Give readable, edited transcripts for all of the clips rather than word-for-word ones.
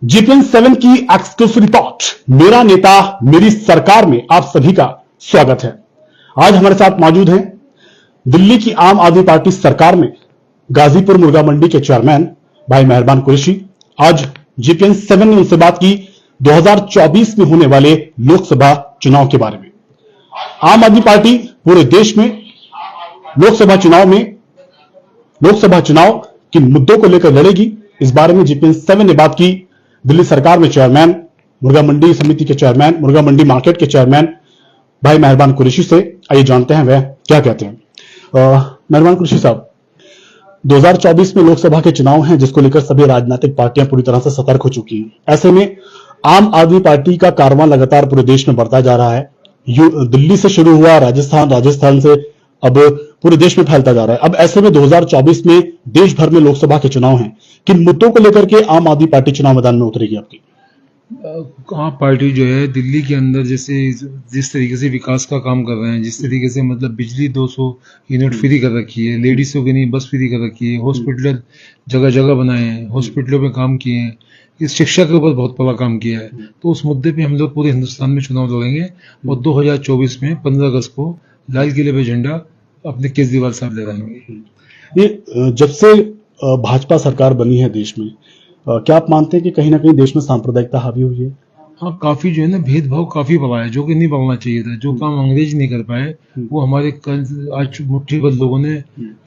GPN7 की exclusive report मेरा नेता मेरी सरकार में आप सभी का स्वागत है। आज हमारे साथ मौजूद हैं दिल्ली की आम आदमी पार्टी सरकार में गाजीपुर मुर्गा मंडी के चेयरमैन भाई मेहरबान कुरैशी। आज GPN7 ने उनसे बात की 2024 में होने वाले लोकसभा चुनाव के बारे में। आम आदमी पार्टी पूरे देश में लोकसभा चुनाव किन मुद्दों को लेकर लड़ेगी, इस बारे में GPN7 ने बात की दिल्ली सरकार में चेयरमैन, मुर्गा मंडी समिति के चेयरमैन, मुर्गा मंडी मार्केट के चेयरमैन भाई मेहरबान कुरैशी से। आइए जानते हैं वह क्या कहते हैं। मेहरबान कुरैशी साहब, 2024 में लोकसभा के चुनाव हैं जिसको लेकर सभी राजनीतिक पार्टियां पूरी तरह से सतर्क हो चुकी हैं। ऐसे में आम आदमी पार्टी का कारवां लगातार पूरे देश में बढ़ता जा रहा है। दिल्ली से शुरू हुआ, राजस्थान से अब पूरे देश में फैलता जा रहा है। अब ऐसे में 2024 में देश भर में लोकसभा के चुनाव हैं, किन मुद्दों को लेकर के आम आदमी पार्टी चुनाव मैदान में उतरेगी आपकी? आप पार्टी जो है दिल्ली के अंदर जैसे जिस तरीके से विकास का काम कर रहे हैं, जिस तरीके से मतलब बिजली 200 यूनिट फ्री कर रखी है, लेडीजों के लिए बस फ्री कर रखी है, हॉस्पिटल जगह जगह बनाए हैं, हॉस्पिटलों में काम किए हैं, इस शिक्षा के ऊपर बहुत बड़ा काम किया है। तो उस मुद्दे पे हम लोग पूरे हिंदुस्तान में चुनाव लड़ेंगे और 2024 में 15 अगस्त को लाल किले पे झंडा अपने केजरीवाल साहब लहराएंगे। ये जब से भाजपा सरकार बनी है देश में, क्या आप मानते हैं कि कहीं ना कहीं देश में सांप्रदायिकता हावी हुई है? हाँ, काफी जो है ना भेदभाव काफी बढ़ा है, जो कि नहीं बढ़ना चाहिए था। जो काम अंग्रेज नहीं कर पाए वो हमारे कल आज मुट्ठी भर लोगों ने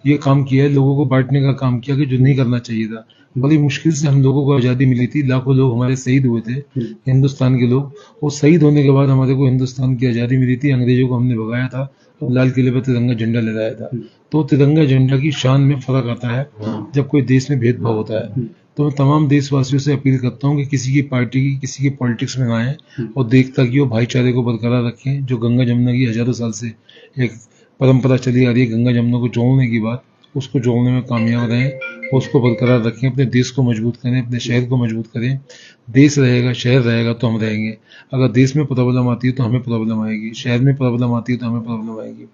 ये काम किया है, लोगों को बांटने का काम किया कि जो नहीं करना चाहिए था। बड़ी मुश्किल से हम लोगों को आज़ादी मिली थी, लाखों लोग हमारे शहीद हुए थे, हिंदुस्तान के लोग। और शहीद होने के बाद हमारे को हिंदुस्तान की आज़ादी मिली थी, अंग्रेजों को हमने भगाया था और लाल किले पर तिरंगा झंडा लहराया था। तो तिरंगा झंडा की शान में फर्क आता है जब कोई देश में भेदभाव होता है। तो मैं तमाम देशवासियों से अपील करता हूँ कि किसी की पार्टी की, किसी की पॉलिटिक्स में ना आए और देखता कि वो भाईचारे को बरकरार रखें। जो गंगा जमुना की हजारों साल से एक परंपरा चली आ रही है, गंगा जमुना को जोड़ने की बात, उसको जोड़ने में कामयाब रहें और उसको बरकरार रखें। अपने देश को मजबूत करें, अपने शहर को मजबूत करें। देश रहेगा, शहर रहेगा तो हम रहेंगे। अगर देश में प्रॉब्लम आती है तो हमें प्रॉब्लम आएगी, शहर में प्रॉब्लम आती है तो हमें प्रॉब्लम आएगी।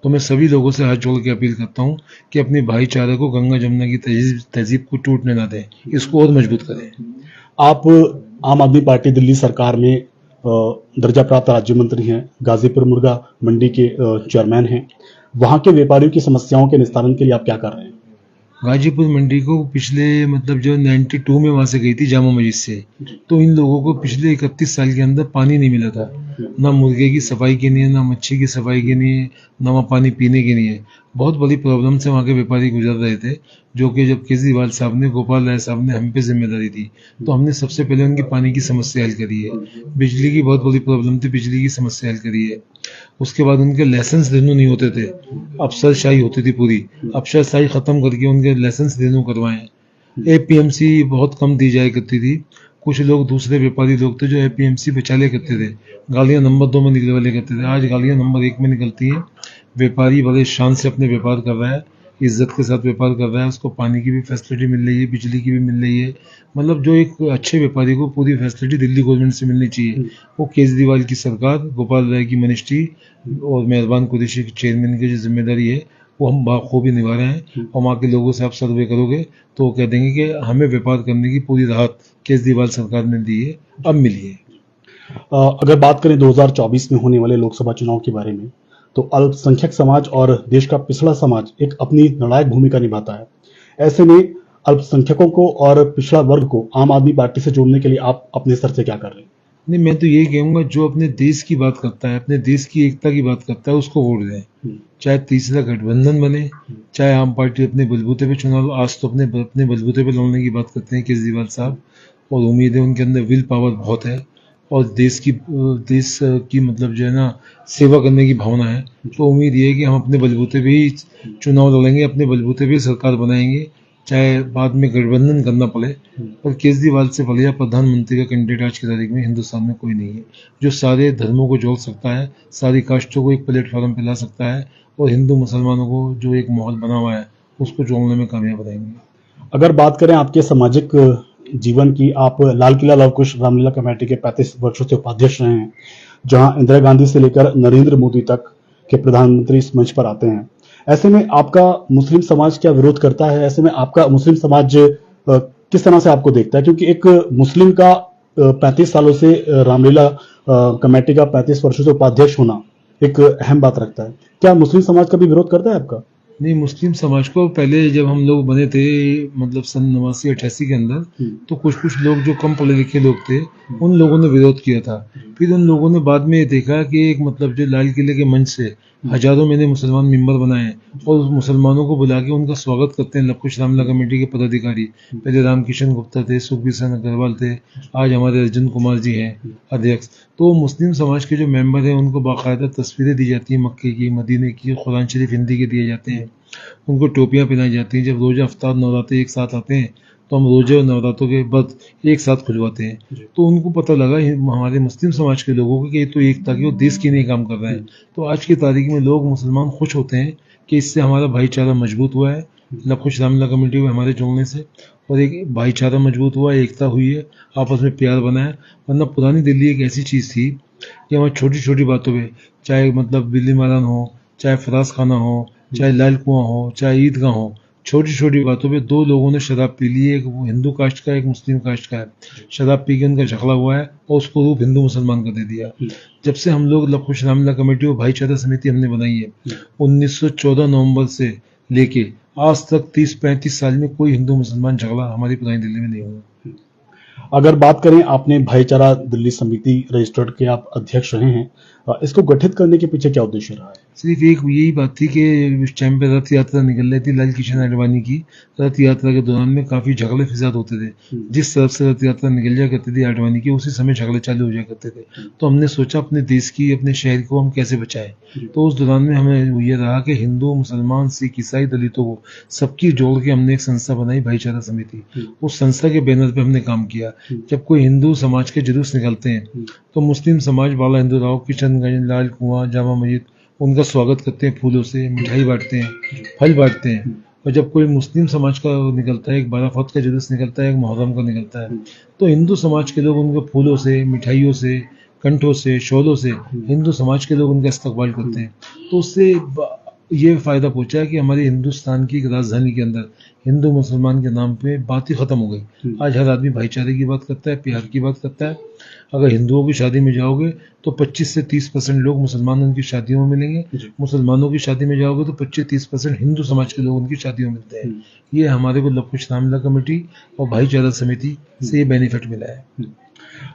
तो मैं सभी लोगों से हाथ जोड़ के अपील करता हूँ कि अपने भाईचारे को, गंगा जमुना की तहजीब को टूटने ना दें, इसको और मजबूत करें। आप आम आदमी पार्टी दिल्ली सरकार में दर्जा प्राप्त राज्य मंत्री हैं, गाजीपुर मुर्गा मंडी के चेयरमैन हैं। वहां के व्यापारियों की समस्याओं के निस्तारण के लिए आप क्या कर रहे हैं? गाजीपुर मंडी को पिछले मतलब जो 92 में वहां से गई थी जामा मस्जिद से, तो इन लोगों को पिछले 31 साल के अंदर पानी नहीं मिला था। ना मुर्गे की सफाई के लिए, ना मच्छी की सफाई के लिए, ना वहाँ पानी पीने के लिए। बहुत बड़ी प्रॉब्लम से वहाँ के व्यापारी गुजर रहे थे, जो कि जब केजरीवाल साहब ने, गोपाल राय साहब ने हम पे जिम्मेदारी दी तो हमने सबसे पहले उनकी पानी की समस्या हल करी है। बिजली की बहुत बड़ी प्रॉब्लम थी, बिजली की समस्या हल करी है। उसके बाद उनके लाइसेंस रिन्यू नहीं होते थे, अफसरशाही होती थी पूरी, अफसरशाही खत्म करके उनके लाइसेंस रिन्यू करवाएं। APMC बहुत कम दी जाया करती थी। कुछ लोग दूसरे व्यापारी लोग थे जो APMC बचा ले करते थे, गालियां नंबर 2 में निकले वाले करते थे। आज गालियां नंबर 1 में निकलती है। व्यापारी बड़े शान से अपने व्यापार कर रहा है, इज्जत के साथ व्यापार कर रहा है। उसको पानी की भी फैसिलिटी मिल रही है, बिजली की भी मिल रही है। मतलब जो एक अच्छे व्यापारी को पूरी फैसिलिटी दिल्ली गवर्नमेंट से मिलनी चाहिए, वो केजरीवाल की सरकार, गोपाल राय की मिनिस्ट्री और मेहरबान कुरैशी की चेयरमैन की जो जिम्मेदारी है वो हम बाखूबी निभा रहे हैं। और वहाँ के लोगों से आप सर्वे करोगे तो वो कह देंगे कि हमें व्यापार करने की पूरी राहत केजरीवाल सरकार ने दी है, अब मिली है। अगर बात करें 2024 में होने वाले लोकसभा चुनाव के बारे में, तो अल्पसंख्यक समाज और देश का पिछड़ा समाज एक अपनी निर्णायक भूमिका निभाता है। ऐसे में अल्पसंख्यकों को और पिछड़ा वर्ग को आम आदमी पार्टी से जोड़ने के लिए आप अपने स्तर से क्या कर रहे हैं? नहीं, मैं तो यही कहूंगा, जो अपने देश की बात करता है, अपने देश की एकता की बात करता है, उसको वोट दें। चाहे तीसरा गठबंधन बने, चाहे आम पार्टी अपने बलबूते पे चुनाव। आज तो अपने बलबूते पे लड़ने की बात करते हैं केजरीवाल साहब, और उम्मीद है उनके अंदर विल पावर बहुत है और देश की मतलब जो है ना सेवा करने की भावना है। तो उम्मीद ये है कि हम अपने बलबूते पे ही चुनाव लड़ेंगे, अपने बलबूते पे सरकार बनाएंगे, चाहे बाद में गठबंधन करना पड़े। पर केजरीवाल से बढ़िया प्रधानमंत्री का कैंडिडेट आज की तारीख में हिंदुस्तान में कोई नहीं है, जो सारे धर्मों को जोड़ सकता है, सारी कास्टों को एक प्लेटफॉर्म पे ला सकता है और हिंदू मुसलमानों को जो एक माहौल बना हुआ है उसको जोड़ने में कामयाब रहेंगे। अगर बात करें आपके सामाजिक जीवन की, आप लाल किला लव कुश रामलीला कमेटी के 35 वर्षों से उपाध्यक्ष रहे हैं, जहां इंदिरा गांधी से लेकर नरेंद्र मोदी तक के प्रधानमंत्री इस मंच पर आते हैं। ऐसे में आपका मुस्लिम समाज क्या विरोध करता है? ऐसे में आपका मुस्लिम समाज किस तरह से आपको देखता है, क्योंकि एक मुस्लिम का 35 सालों से रामलीला कमेटी का 35 वर्षों से उपाध्यक्ष होना एक अहम बात रखता है। क्या मुस्लिम समाज का भी विरोध करता है आपका? नहीं, मुस्लिम समाज को पहले जब हम लोग बने थे मतलब सन 89-88 के अंदर, तो कुछ कुछ लोग जो कम पढ़े लिखे लोग थे उन लोगों ने विरोध किया था। फिर उन लोगों ने बाद में ये देखा कि एक मतलब जो लाल किले के मंच से हजारों मैंने मुसलमान मेंबर बनाए और उस मुसलमानों को बुला के उनका स्वागत करते हैं लवकुश रामलीला कमेटी के पदाधिकारी। पहले रामकिशन गुप्ता थे, सुखबीर सिंह अग्रवाल थे, आज हमारे अर्जुन कुमार जी हैं अध्यक्ष। तो मुस्लिम समाज के जो मेंबर हैं उनको बाकायदा तस्वीरें दी जाती हैं मक्के की, मदीने की, कुरान शरीफ हिंदी के दिए जाते हैं, उनको टोपियां पहनाई जाती हैं। जब रोजा अफ्तार नवरात्रे एक साथ आते हैं तो हम रोजे और नवरात्रों के व्रत एक साथ खुलवाते हैं। तो उनको पता लगा हमारे मुस्लिम समाज के लोगों को कि ये तो एकता की और देश के लिए काम कर रहे हैं। तो आज की तारीख में लोग मुसलमान खुश होते हैं कि इससे हमारा भाईचारा मजबूत हुआ है, लवकुश रामलीला कमेटी में हमारे जुड़ने से, और एक भाईचारा मजबूत हुआ है, एकता हुई है, आपस में प्यार बना है। वरना पुरानी दिल्ली एक ऐसी चीज़ थी कि हमारी छोटी छोटी बातों पर, चाहे मतलब बिल्ली मारान हो, चाहे फराज खाना हो, चाहे लाल कुआं हो, चाहे ईदगाह हो, छोटी छोटी बातों पे दो लोगों ने शराब पी ली है, एक हिंदू कास्ट का एक मुस्लिम कास्ट का है, शराब पी के उनका झगड़ा हुआ है और उसको रूप हिंदू मुसलमान का दे दिया। जब से हम लोग लवकुश रामलीला कमेटी और भाईचारा समिति हमने बनाई है 1914 नवंबर से लेके आज तक 30-35 साल में कोई हिंदू मुसलमान झगड़ा हमारी पुरानी दिल्ली में नहीं हुआ। अगर बात करें, आपने भाईचारा दिल्ली समिति रजिस्टर्ड के आप अध्यक्ष रहे हैं, इसको गठित करने के पीछे क्या उद्देश्य रहा है? सिर्फ एक यही बात थी कि उस टाइम पे रथ यात्रा निकल रही थी लाल कृष्ण आडवाणी की। रथ यात्रा के दौरान में काफी झगड़े फिसाद होते थे। जिस तरफ से रथ यात्रा निकल जाया करती थी आडवाणी की, उसी समय झगड़े चालू हो जाया करते थे। तो हमने सोचा अपने देश की, अपने शहर को हम कैसे बचाएं। तो उस दौरान में हमें ये रहा कि हिंदू, मुसलमान, सिख, ईसाई, दलितों को सबकी जोड़ के हमने एक संस्था बनाई, भाईचारा समिति। उस संस्था के बैनर पे हमने काम किया। जब कोई हिंदू समाज के जुलूस निकलते हैं तो मुस्लिम समाज बाला हिंदू राव, किशनगंज, लाल कुआं, जामा मस्जिद उनका स्वागत करते हैं, फूलों से मिठाई बांटते हैं, फल बांटते हैं। और जब कोई मुस्लिम समाज का निकलता है, एक बाराफत का जुलूस निकलता है, एक मुहर्रम का निकलता है, तो हिंदू समाज के लोग उनके फूलों से, मिठाइयों से, कंठों से, शोलों से हिंदू समाज के लोग उनका इस्तकबाल करते हैं। तो उससे ये फायदा पहुंचा है कि हमारे हिंदुस्तान की राजधानी के अंदर हिंदू मुसलमान के नाम पे बात ही खत्म हो गई। आज हर आदमी भाईचारे की बात करता है, प्यार की बात करता है। अगर हिंदुओं की शादी में जाओगे तो 25 से 30% लोग मुसलमान उनकी शादियों में मिलेंगे, मुसलमानों की शादी में जाओगे तो 25-30% हिंदू समाज के लोग उनकी शादियों में मिलते हैं। ये हमारे को लवकुश रामलीला कमेटी और भाईचारा समिति से ये बेनिफिट मिला है।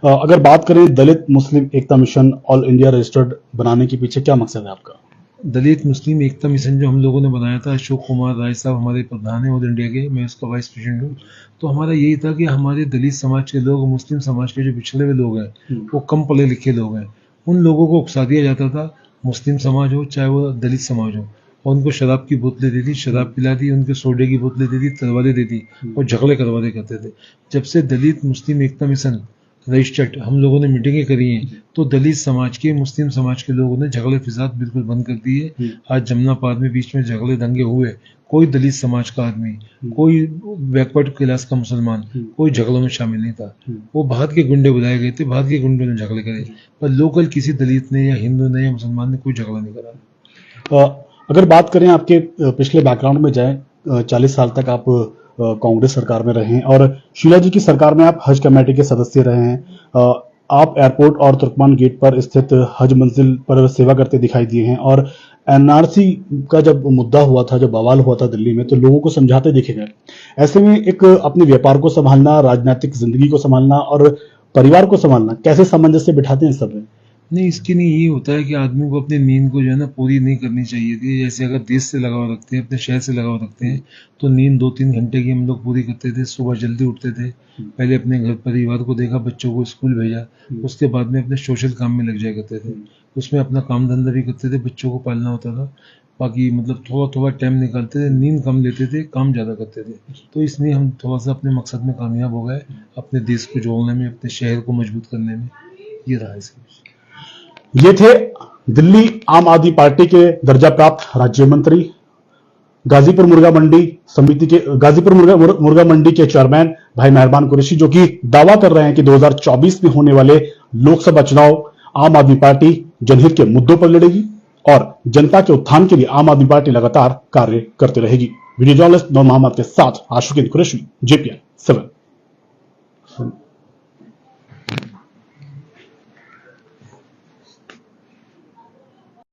अगर बात करें दलित मुस्लिम एकता मिशन ऑल इंडिया रजिस्टर्ड बनाने के पीछे क्या मकसद है आपका? दलित मुस्लिम एकता मिशन जो हम लोगों ने बनाया था, अशोक कुमार राय साहब हमारे प्रधान हैं ऑल इंडिया के, मैं उसका वाइस प्रेसिडेंट हूँ। तो हमारा यही था कि हमारे दलित समाज के लोग, मुस्लिम समाज के जो पिछड़े हुए लोग हैं, वो कम पढ़े लिखे लोग हैं, उन लोगों को उकसा दिया जाता था, मुस्लिम समाज हो चाहे वो दलित समाज हो, और उनको शराब की बोतलें दे दी, शराब पिला दी, उनके सोडे की बोतलें दे दी, तलवारें दे दी और झगड़े करवाते करते थे। जब से दलित मुस्लिम एकता मिशन रजिस्टर्ड हम लोगों ने मीटिंगें करी हैं तो दलित समाज के, मुस्लिम समाज के लोगों ने झगड़े फिसाद बिल्कुल बंद कर दिए। आज जमुना पार में बीच में झगड़े दंगे हुए, कोई दलित समाज का आदमी, कोई बैकवर्ड क्लास का मुसलमान कोई झगड़ों में शामिल नहीं था। वो बाहर के गुंडे बुलाए गए थे, बाहर के गुंडों ने झगड़े करे, पर लोकल किसी दलित ने या हिंदू ने या मुसलमान ने कोई झगड़ा नहीं करा। अगर बात करें आपके पिछले बैकग्राउंड में जाए, 40 साल तक आप कांग्रेस सरकार में रहे हैं और शीला जी की सरकार में आप हज कमेटी के सदस्य रहे हैं। आप एयरपोर्ट और तुर्कमान गेट पर स्थित हज मंजिल पर सेवा करते दिखाई दिए हैं और एनआरसी का जब मुद्दा हुआ था, जब बवाल हुआ था दिल्ली में, तो लोगों को समझाते देखे गए। ऐसे में एक अपने व्यापार को संभालना, राजनीतिक जिंदगी को संभालना और परिवार को संभालना, कैसे सामंजस्य बिठाते हैं सब में? नहीं, इसके लिए ये होता है कि आदमी को अपनी नींद को जो है ना पूरी नहीं करनी चाहिए थी। जैसे अगर देश से लगाव रखते हैं, अपने शहर से लगाव रखते हैं, तो नींद 2-3 घंटे की हम लोग पूरी करते थे। सुबह जल्दी उठते थे, पहले अपने घर परिवार को देखा, बच्चों को स्कूल भेजा, उसके बाद में अपने सोशल काम में लग जाया करते थे। उसमें अपना काम धंधा भी करते थे, बच्चों को पालना होता था, बाकी मतलब थोड़ा थोड़ा टाइम निकालते थे, नींद कम लेते थे, काम ज़्यादा करते थे। तो इसलिए हम थोड़ा सा अपने मकसद में कामयाब हो गए, अपने देश को जोड़ने में, अपने शहर को मजबूत करने में। ये रहा इसके। ये थे दिल्ली आम आदमी पार्टी के दर्जा प्राप्त राज्य मंत्री, गाजीपुर मुर्गा मंडी समिति के, गाजीपुर मुर्गा मंडी के चेयरमैन भाई मेहरबान कुरैशी, जो कि दावा कर रहे हैं कि 2024 में होने वाले लोकसभा चुनाव आम आदमी पार्टी जनहित के मुद्दों पर लड़ेगी और जनता के उत्थान के लिए आम आदमी पार्टी लगातार कार्य करती रहेगी। वीडियो जर्नलिस्ट नूर मोहम्मद के साथ आशुकीन कुरैशी, JPN 7।